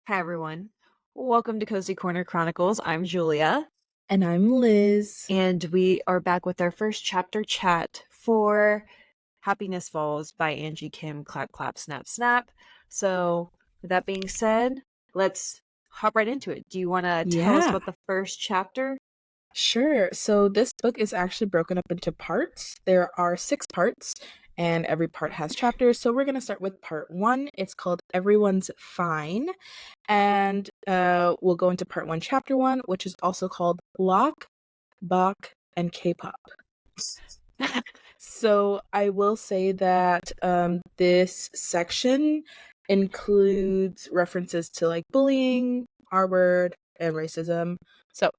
Hi, everyone. Welcome to Cozy Corner Chronicles. I'm Julia, And I'm Liz. and we are back with our first chapter chat for Happiness Falls by Angie Kim. Clap, clap, snap, snap. So, with that being said, let's hop right into it. Do you want to tell us Yeah, about the first chapter? sure. So this book is actually broken up into parts. There are 6 parts, and every part has chapters. So we're going to start with part 1. It's called Everyone's Fine. And we'll go into part 1, chapter 1, which is also called Lock, Bach, and K-pop. So I will say that this section includes references to like bullying, R word, and racism. So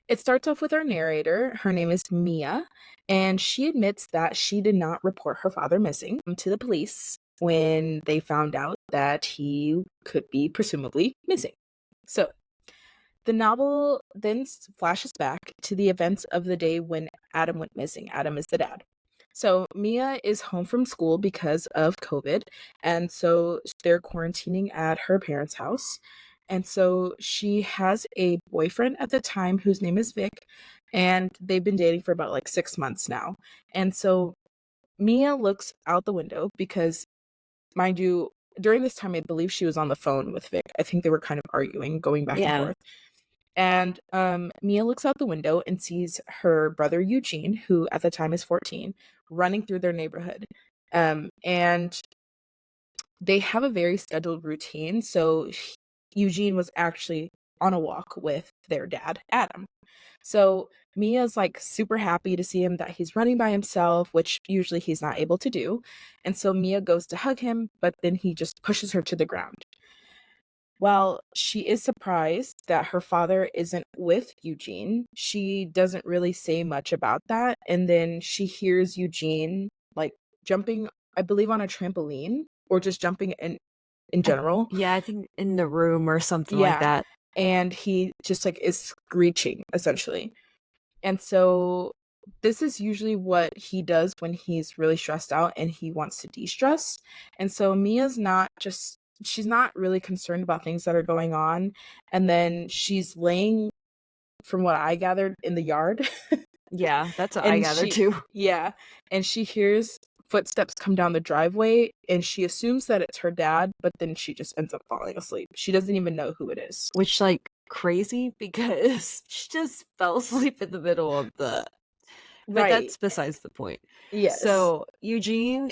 it starts off with our narrator. Her name is Mia, and she admits that she did not report her father missing to the police when they found out that he could be presumably missing. So the novel then flashes back to the events of the day when Adam went missing. Adam is the dad. So Mia is home from school because of COVID, and so they're quarantining at her parents' house. And so she has a boyfriend at the time whose name is Vic, and they've been dating for about like 6 months now. And so Mia looks out the window because, mind you, during this time, I believe she was on the phone with Vic. I think they were kind of arguing, going back and Yeah. forth. And Mia looks out the window and sees her brother Eugene, who at the time is 14, running through their neighborhood. And they have a very scheduled routine. So Eugene was actually on a walk with their dad, Adam. So Mia's like super happy to see him, that he's running by himself, which usually he's not able to do. And so Mia goes to hug him, but then he just pushes her to the ground. While she is surprised that her father isn't with Eugene, she doesn't really say much about that. And then she hears Eugene like jumping, I believe, on a trampoline or just jumping in general. Yeah, I think in the room or something like Yeah. that. And he just like is screeching essentially. And so this is usually what he does when he's really stressed out and he wants to de-stress. And so Mia's not just she's not really concerned about things that are going on. And then she's laying, from what I gathered, in the yard. Yeah, that's what I And gather too. yeah, and she hears footsteps come down the driveway and she assumes that it's her dad, but then she just ends up falling asleep. She doesn't even know who it is. Which, like, crazy because she just fell asleep in the middle of the. But Right. that's besides the point. Yes. So Eugene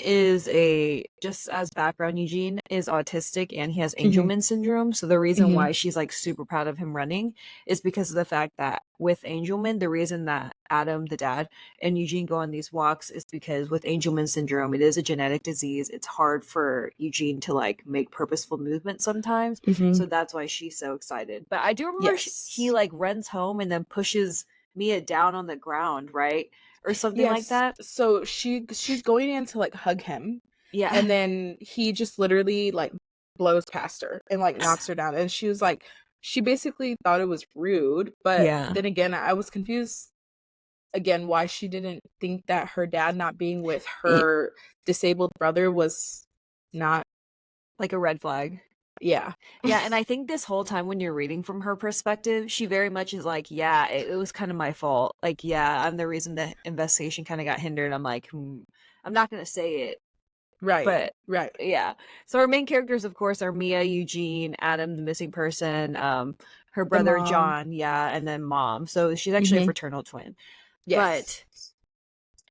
just as background, Eugene is autistic and he has Hmm. Angelman syndrome. So the reason Hmm. why she's like super proud of him running is because of the fact that with Angelman, the reason that Adam, the dad, and Eugene go on these walks is because with Angelman syndrome, it is a genetic disease. It's hard for Eugene to like make purposeful movement sometimes. Hmm. So that's why she's so excited. But I do remember he Yes. like runs home and then pushes Mia down on the ground, right? Or something like Yes. that. So she's going in to like hug him, Yeah. and then he just literally like blows past her and like knocks her down. And she was like, she basically thought it was rude, but Yeah. then again, I was confused again why she didn't think that her dad not being with Y- her disabled brother was not. Like a red flag. Yeah. Yeah, and I think this whole time when you're reading from her perspective, she very much is like, yeah, it was kind of my fault. Like, yeah, I'm the reason the investigation kind of got hindered. I'm like, I'm not going to say it, Right. but Right. yeah. So our main characters, of course, are Mia, Eugene, Adam, the missing person, her The brother mom. John, yeah, and then mom. So she's actually a Hmm. fraternal twin. Yes. But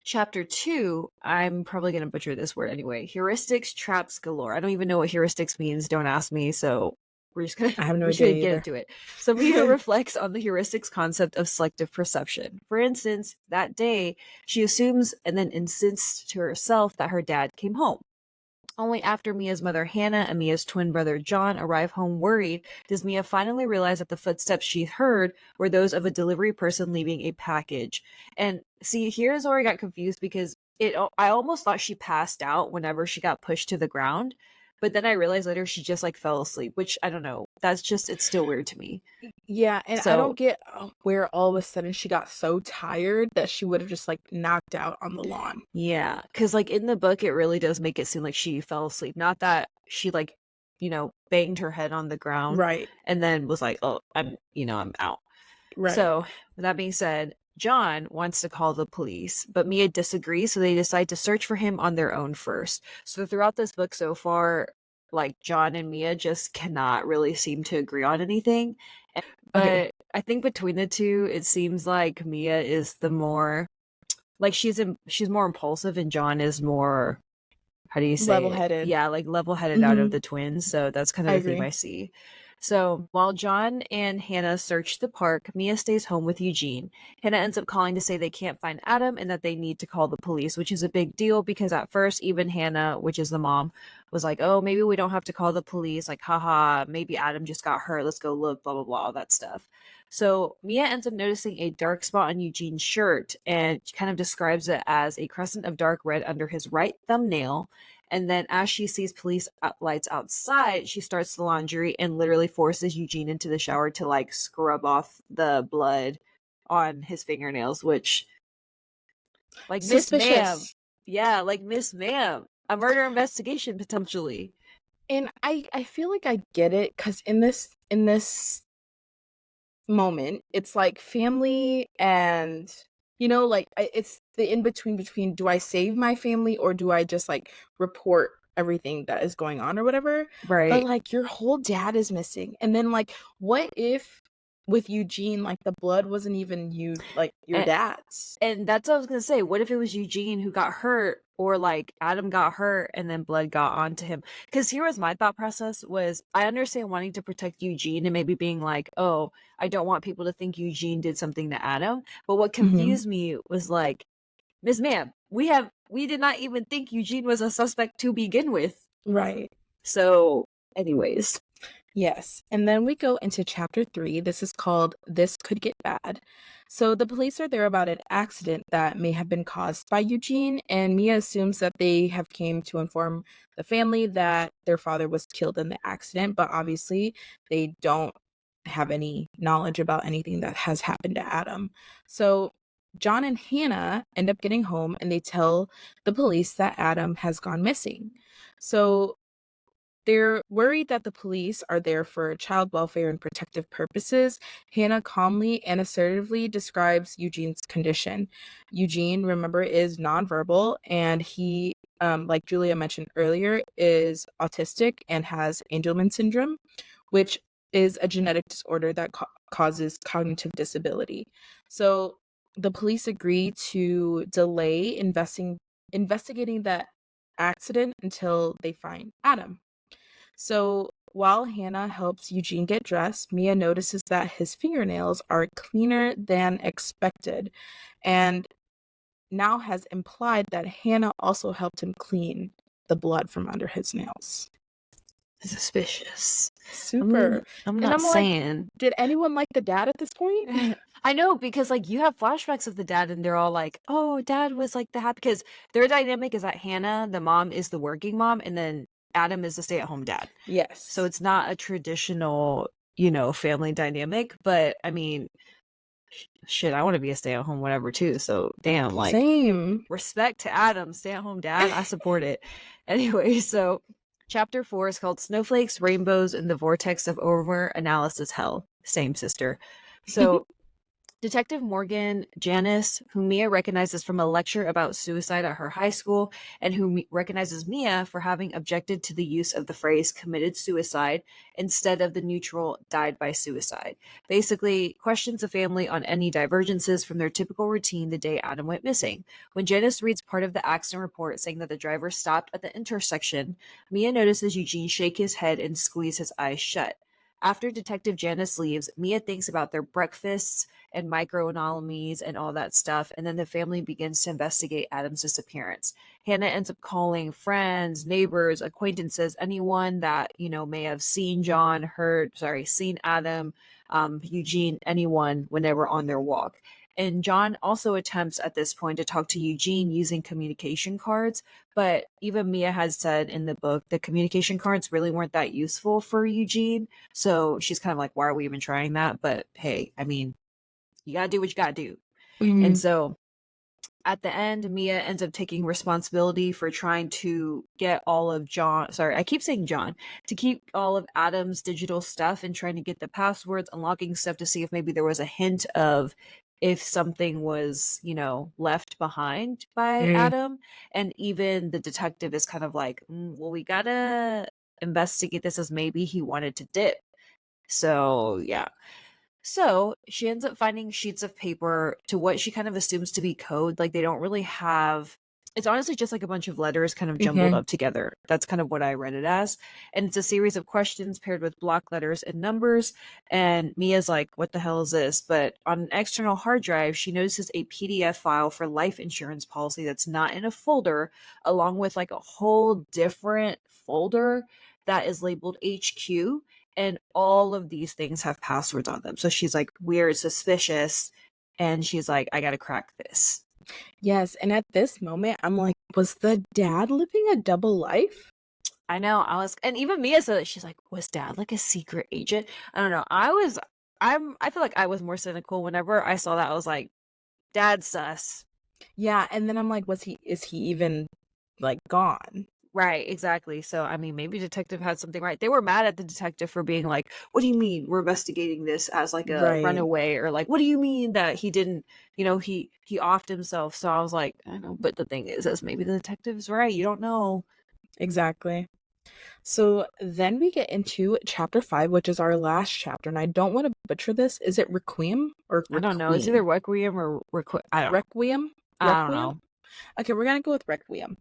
chapter 2, I'm probably going to butcher this word anyway. Heuristics, traps galore. I don't even know what heuristics means. Don't ask me. So we're just gonna I have no we're just gonna idea get either. into it. So Mia reflects on the heuristics concept of selective perception. For instance, that day she assumes and then insists to herself that her dad came home. Only after Mia's mother Hannah and Mia's twin brother John arrive home worried does Mia finally realize that the footsteps she heard were those of a delivery person leaving a package. And see, here's where I got confused because I almost thought she passed out whenever she got pushed to the ground, but then I realized later she just like fell asleep, which I don't know. That's just it's still weird to me. Yeah, and I So don't get where all of a sudden she got so tired that she would have just like knocked out on the lawn. yeah, because like in the book, it really does make it seem like she fell asleep. Not that she like banged her head on the ground Right. and then was like, oh, I'm out. Right. So with that being said, John wants to call the police, but Mia disagrees, so they decide to search for him on their own first. So throughout this book so far, like John and Mia just cannot really seem to agree on anything. Okay. But I think between the two, it seems like Mia is the more like she's more impulsive and John is more, how do you say it? Level-headed. Yeah, like level-headed out of Mhm. the twins. So that's kind of I the theme agree. I see. So while John and Hannah search the park, Mia stays home with Eugene. Hannah ends up calling to say they can't find Adam and that they need to call the police, which is a big deal because at first, even Hannah, which is the mom, was like, oh, maybe we don't have to call the police. Like, haha, maybe Adam just got hurt. Let's go look, blah, blah, blah, all that stuff. So Mia ends up noticing a dark spot on Eugene's shirt and kind of describes it as a crescent of dark red under his right thumbnail. And then as she sees police lights outside, she starts the laundry and literally forces Eugene into the shower to like scrub off the blood on his fingernails, which, like, Miss Ma'am. Suspicious. Yeah, like Miss Ma'am. A murder investigation potentially. And I feel like I get it, because in this moment, it's like family and like it's the in between do I save my family or do I just like report everything that is going on or whatever. But Right. like your whole dad is missing, and then like what if with Eugene, like the blood wasn't even like your And, dad's? and that's what I was gonna say. What if it was Eugene who got hurt, or like Adam got hurt and then blood got onto him? Because here was my thought process: was I understand wanting to protect Eugene and maybe being like, oh, I don't want people to think Eugene did something to Adam. But what Mhm. confused me was like, Miss Ma'am, we did not even think Eugene was a suspect to begin with. Right. So, anyways. Yes. And then we go into chapter 3. This is called This Could Get Bad. So the police are there about an accident that may have been caused by Eugene, and Mia assumes that they have came to inform the family that their father was killed in the accident, but obviously they don't have any knowledge about anything that has happened to Adam. So John and Hannah end up getting home and they tell the police that Adam has gone missing. So they're worried that the police are there for child welfare and protective purposes. Hannah calmly and assertively describes Eugene's condition. Eugene, remember, is nonverbal, and he, like Julia mentioned earlier, is autistic and has Angelman syndrome, which is a genetic disorder that causes cognitive disability. So the police agree to delay investigating that accident until they find Adam. So while Hannah helps Eugene get dressed, Mia notices that his fingernails are cleaner than expected, and now has implied that Hannah also helped him clean the blood from under his nails. Suspicious. Super. I'm And not I'm like, saying. did anyone like the dad at this point? I know, because like you have flashbacks of the dad and they're all like, oh, dad was like the happy, because their dynamic is that Hannah, the mom, is the working mom and then Adam is the stay-at-home dad. Yes. So it's not a traditional, family dynamic, but I mean, shit, I want to be a stay-at-home whatever too. So damn, like, Same. respect to Adam, stay-at-home dad. I support it. Anyway, so chapter 4 is called Snowflakes, Rainbows, and the Vortex of Over Analysis Hell. Same sister. So Detective Morgan Janice, who Mia recognizes from a lecture about suicide at her high school, and who recognizes Mia for having objected to the use of the phrase committed suicide instead of the neutral died by suicide. Basically, questions the family on any divergences from their typical routine the day Adam went missing. When Janice reads part of the accident report saying that the driver stopped at the intersection, Mia notices Eugene shake his head and squeeze his eyes shut. After Detective Janice leaves, Mia thinks about their breakfasts and microanomalies and all that stuff. And then the family begins to investigate Adam's disappearance. Hannah ends up calling friends, neighbors, acquaintances, anyone that, may have seen seen Adam, Eugene, anyone when they were on their walk. And John also attempts at this point to talk to Eugene using communication cards. But even Mia has said in the book the communication cards really weren't that useful for Eugene. So she's kind of like, why are we even trying that? But hey, I mean, you gotta do what you gotta do. And so at the end, Mia ends up taking responsibility for trying to get all of John, sorry, I keep saying John, to keep all of Adam's digital stuff and trying to get the passwords, unlocking stuff to see if maybe there was a hint of if something was, left behind by Mm. Adam. And even the detective is kind of like, well, we gotta investigate this as maybe he wanted to dip. So, yeah. So she ends up finding sheets of paper to what she kind of assumes to be code. Like they don't really have. It's honestly just like a bunch of letters kind of jumbled Mm-hmm. up together. That's kind of what I read it as. And it's a series of questions paired with block letters and numbers. And Mia's like, what the hell is this? But on an external hard drive, she notices a PDF file for life insurance policy that's not in a folder, along with like a whole different folder that is labeled HQ, and all of these things have passwords on them. So she's like weird, suspicious, and she's like, I gotta crack this. Yes, and at this moment, I'm like, was the dad living a double life? I know. And even Mia said that she's like, was dad like a secret agent? I don't know. I feel like I was more cynical whenever I saw that. I was like, dad sus. Yeah, and then I'm like, is he even like gone? Right, exactly. So, I mean, maybe detective had something right. They were mad at the detective for being like, "What do you mean we're investigating this as like a Right, runaway?" Or like, "What do you mean that he didn't, he offed himself?" So I was like, I know, but the thing is maybe the detective's right. You don't know. exactly. So then we get into chapter 5, which is our last chapter, and I don't want to butcher this. Is it Requiem or I don't know. It's Requiem? either Requiem or I don't know. Requiem? I don't Requiem? know. Okay, we're gonna go with Requiem.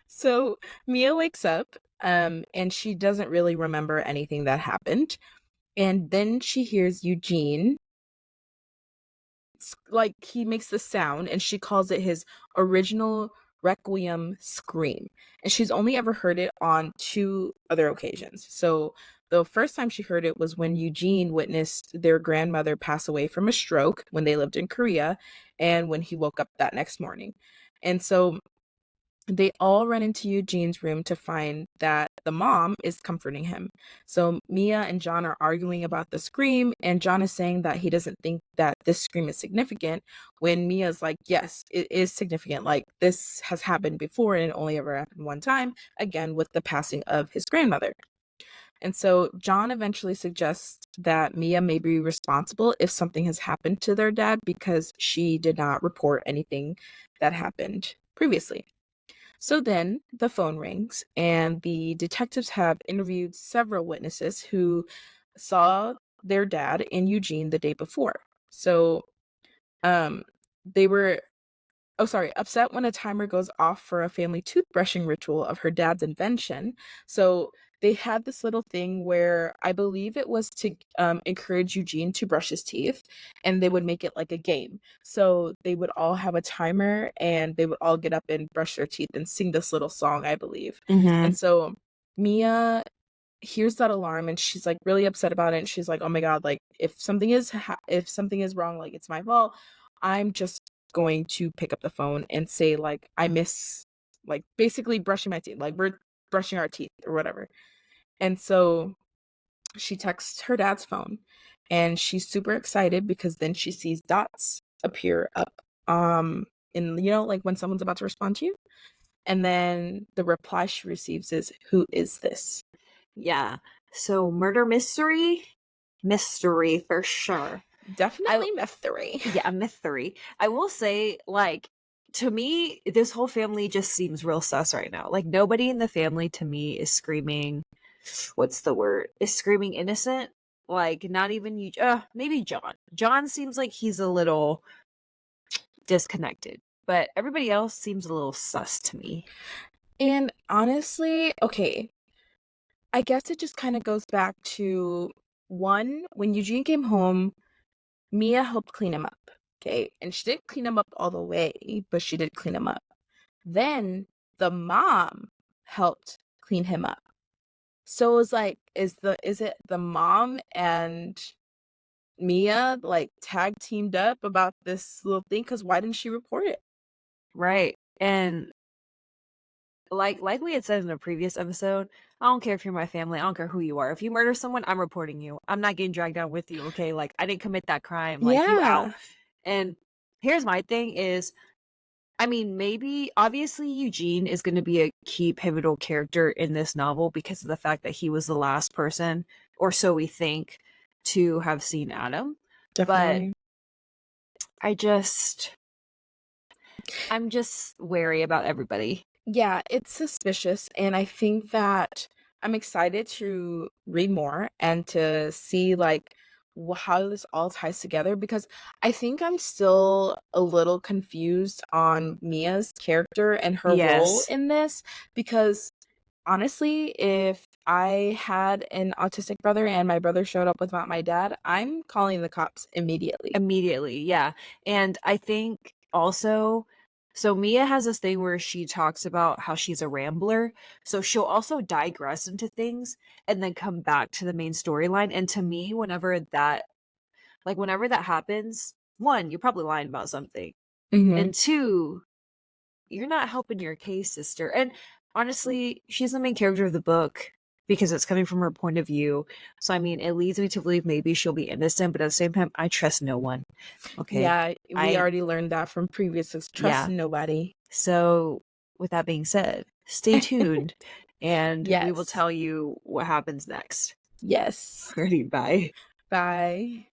So Mia wakes up, and she doesn't really remember anything that happened. And then she hears Eugene, like he makes the sound, and she calls it his original Requiem scream. And she's only ever heard it on 2 other occasions. So the first time she heard it was when Eugene witnessed their grandmother pass away from a stroke when they lived in Korea, and when he woke up that next morning. And so they all run into Eugene's room to find that the mom is comforting him. So Mia and John are arguing about the scream, and John is saying that he doesn't think that this scream is significant, when Mia's like, yes, it is significant. Like, this has happened before, and it only ever happened one time, again, with the passing of his grandmother. And so John eventually suggests that Mia may be responsible if something has happened to their dad because she did not report anything that happened previously. So then the phone rings, and the detectives have interviewed several witnesses who saw their dad and Eugene the day before. So um, they were, oh, sorry, upset when a timer goes off for a family toothbrushing ritual of her dad's invention. So they had this little thing where I believe it was to encourage Eugene to brush his teeth, and they would make it like a game. So they would all have a timer, and they would all get up and brush their teeth and sing this little song, I believe. Mm-hmm. And so Mia hears that alarm, and she's like really upset about it. And she's like, "Oh my god, like if something is wrong, like it's my fault. I'm just going to pick up the phone and say like I miss, like basically brushing my teeth, like we're brushing our teeth or whatever." And so she texts her dad's phone, and she's super excited because then she sees dots appear up in, like when someone's about to respond to you. And then the reply she receives is, "Who is this?" Yeah. So murder mystery for sure. Definitely mystery. Yeah, mystery. I will say, like, to me, this whole family just seems real sus right now. Like, nobody in the family to me is screaming, what's the word? Is screaming innocent. Like, not even you. Maybe John. John seems like he's a little disconnected, but everybody else seems a little sus to me. And honestly, okay, I guess it just kind of goes back to one, when Eugene came home, Mia helped clean him up. Okay. And she didn't clean him up all the way, but she did clean him up. Then the mom helped clean him up. So it was like, is it the mom and Mia like tag teamed up about this little thing? Because why didn't she report it? Right. And like we had said in a previous episode, I don't care if you're my family, I don't care who you are. If you murder someone, I'm reporting you. I'm not getting dragged down with you, okay? Like I didn't commit that crime, like you out. Yeah. And Here's my thing is, I mean, maybe obviously Eugene is going to be a key pivotal character in this novel because of the fact that he was the last person, or so we think, to have seen Adam. But Definitely. I'm just wary about everybody. Yeah, it's suspicious, and I think that I'm excited to read more and to see like how this all ties together because I think I'm still a little confused on Mia's character and her role Yes, in this because honestly, if I had an autistic brother and my brother showed up without my dad, I'm calling the cops immediately. immediately. Yeah. And I think also, so Mia has this thing where she talks about how she's a rambler. So she'll also digress into things and then come back to the main storyline. And to me, whenever that happens, one, you're probably lying about something. Mhm. And two, you're not helping your case, sister. And honestly, she's the main character of the book because it's coming from her point of view. So I mean, it leads me to believe maybe she'll be innocent, but at the same time, I trust no one. Okay. Yeah, we I already learned that from previous trust Yeah. nobody. So with that being said, stay tuned and we will Yes. tell you what happens next. Yes. Alrighty, bye. Bye.